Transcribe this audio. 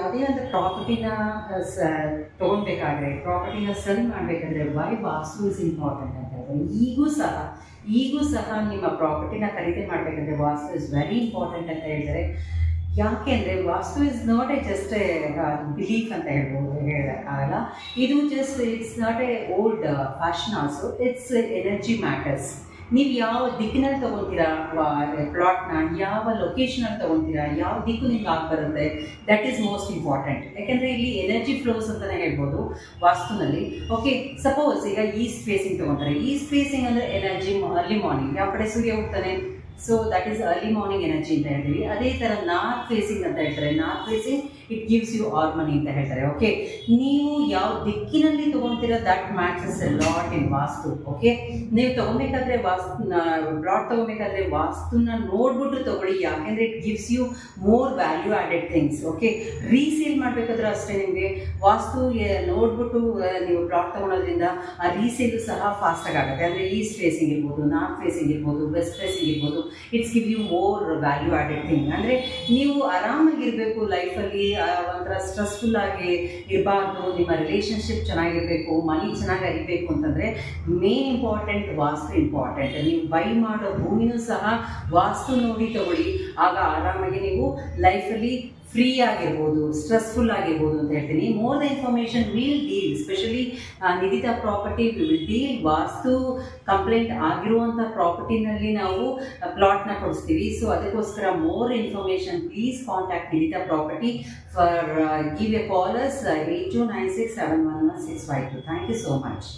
ಯಾವುದೇ ಒಂದು ಪ್ರಾಪರ್ಟಿನ ತೊಗೊಳ್ಬೇಕಾದ್ರೆ, ಪ್ರಾಪರ್ಟಿನ ಸೆಲ್ ಮಾಡಬೇಕಾದ್ರೆ ವೈ ವಾಸ್ತು ಇಸ್ ಇಂಪಾರ್ಟೆಂಟ್ ಅಂತ ಹೇಳ್ತಾರೆ. ಈಗೂ ಸಹ ನಿಮ್ಮ ಪ್ರಾಪರ್ಟಿನ ಖರೀದಿ ಮಾಡಬೇಕಂದ್ರೆ ವಾಸ್ತು ಇಸ್ ವೆರಿ ಇಂಪಾರ್ಟೆಂಟ್ ಅಂತ ಹೇಳ್ತಾರೆ. ಯಾಕೆ ಅಂದರೆ vastu is not just a belief ಅಂತ ಹೇಳೋಕ್ಕಾಗಲ್ಲ. ಇದು just it's not a old fashion also, it's energy matters. ನೀವು ಯಾವ ದಿಕ್ಕಿನಲ್ಲಿ ತೊಗೊತೀರಾ ಪ್ಲಾಟ್ನ, ಯಾವ ಲೊಕೇಶನಲ್ಲಿ ತೊಗೊತೀರಾ, ಯಾವ ದಿಕ್ಕು ನಿಮ್ಗೆ ಬರುತ್ತೆ, ದಟ್ ಈಸ್ ಮೋಸ್ಟ್ ಇಂಪಾರ್ಟೆಂಟ್. ಯಾಕೆಂದರೆ ಇಲ್ಲಿ ಎನರ್ಜಿ ಫ್ಲೋಸ್ ಅಂತಲೇ ಹೇಳ್ಬೋದು ವಾಸ್ತುನಲ್ಲಿ. ಓಕೆ, ಸಪೋಸ್ ಈಗ ಈಸ್ಟ್ ಫೇಸಿಂಗ್ ತೊಗೊತಾರೆ. ಈಸ್ಟ್ ಫೇಸಿಂಗ್ ಅಂದರೆ ಎನರ್ಜಿ ಅರ್ಲಿ ಮಾರ್ನಿಂಗ್, ಯಾವ ಕಡೆ ಸೂರ್ಯ ಹೋಗ್ತಾನೆ, so that is early morning energy ಅಂತ ಹೇಳ್ತೀವಿ. ಅದೇ ಥರ ನಾರ್ತ್ ಫೇಸಿಂಗ್ ಅಂತ ಹೇಳ್ತಾರೆ. North facing it gives you harmony ಅಂತ ಹೇಳ್ತಾರೆ. ಓಕೆ, ನೀವು ಯಾವ ದಿಕ್ಕಿನಲ್ಲಿ ತೊಗೊತೀರಾ that matters a lot in vastu. Okay, ನೀವು ತೊಗೊಬೇಕಾದ್ರೆ ಪ್ಲಾಟ್ ತೊಗೊಬೇಕಾದ್ರೆ ವಾಸ್ತುನ ನೋಡ್ಬಿಟ್ಟು ತೊಗೊಳ್ಳಿ. ಯಾಕೆಂದರೆ it gives you more value added things. Okay, resale ಮಾಡಬೇಕಾದ್ರೂ ಅಷ್ಟೇ, ನಿಮಗೆ ವಾಸ್ತು ನೋಡ್ಬಿಟ್ಟು ನೀವು ಪ್ಲಾಟ್ ತೊಗೊಳೋದ್ರಿಂದ ಆ ರೀಸೇಲು ಸಹ ಫಾಸ್ಟಾಗಿ ಆಗುತ್ತೆ. ಅಂದರೆ ಈಸ್ಟ್ ಫೇಸಿಂಗ್ ಇರ್ಬೋದು, ನಾರ್ತ್ ಫೇಸಿಂಗ್ ಇರ್ಬೋದು, ವೆಸ್ಟ್ ಫೇಸಿಂಗ್ ಇರ್ಬೋದು, it's give you more value added thing. ಅಂದರೆ ನೀವು ಆರಾಮಾಗಿರಬೇಕು ಲೈಫಲ್ಲಿ, ಒಂಥರ ಸ್ಟ್ರೆಸ್ಫುಲ್ ಆಗಿ ಇರಬಾರ್ದು, ನಿಮ್ಮ ರಿಲೇಷನ್ಶಿಪ್ ಚೆನ್ನಾಗಿರಬೇಕು, ಮನಿ ಚೆನ್ನಾಗಿ ಅರಿಬೇಕು ಅಂತಂದರೆ ಮೇನ್ ಇಂಪಾರ್ಟೆಂಟ್ ವಾಸ್ತು ಇಂಪಾರ್ಟೆಂಟ್. ನೀವು ಬೈ ಮಾಡೋ ಭೂಮಿನೂ ಸಹ ವಾಸ್ತು ನೋಡಿ ತಗೊಳ್ಳಿ. ಆಗ ಆರಾಮಾಗಿ ನೀವು ಲೈಫಲ್ಲಿ ಫ್ರೀ ಆಗಿರ್ಬೋದು, ಸ್ಟ್ರೆಸ್ಫುಲ್ ಆಗಿರ್ಬೋದು ಅಂತ ಹೇಳ್ತೀನಿ. More the information will deal, specially Nidhita property will deal vastu complaint ಆಗಿರುವಂಥ ಪ್ರಾಪರ್ಟಿನಲ್ಲಿ ನಾವು ಪ್ಲಾಟ್ನ ಕೊಡಿಸ್ತೀವಿ. ಸೊ ಅದಕ್ಕೋಸ್ಕರ more information please contact Nidhita property for give a callers 8296711652. Thank you so much.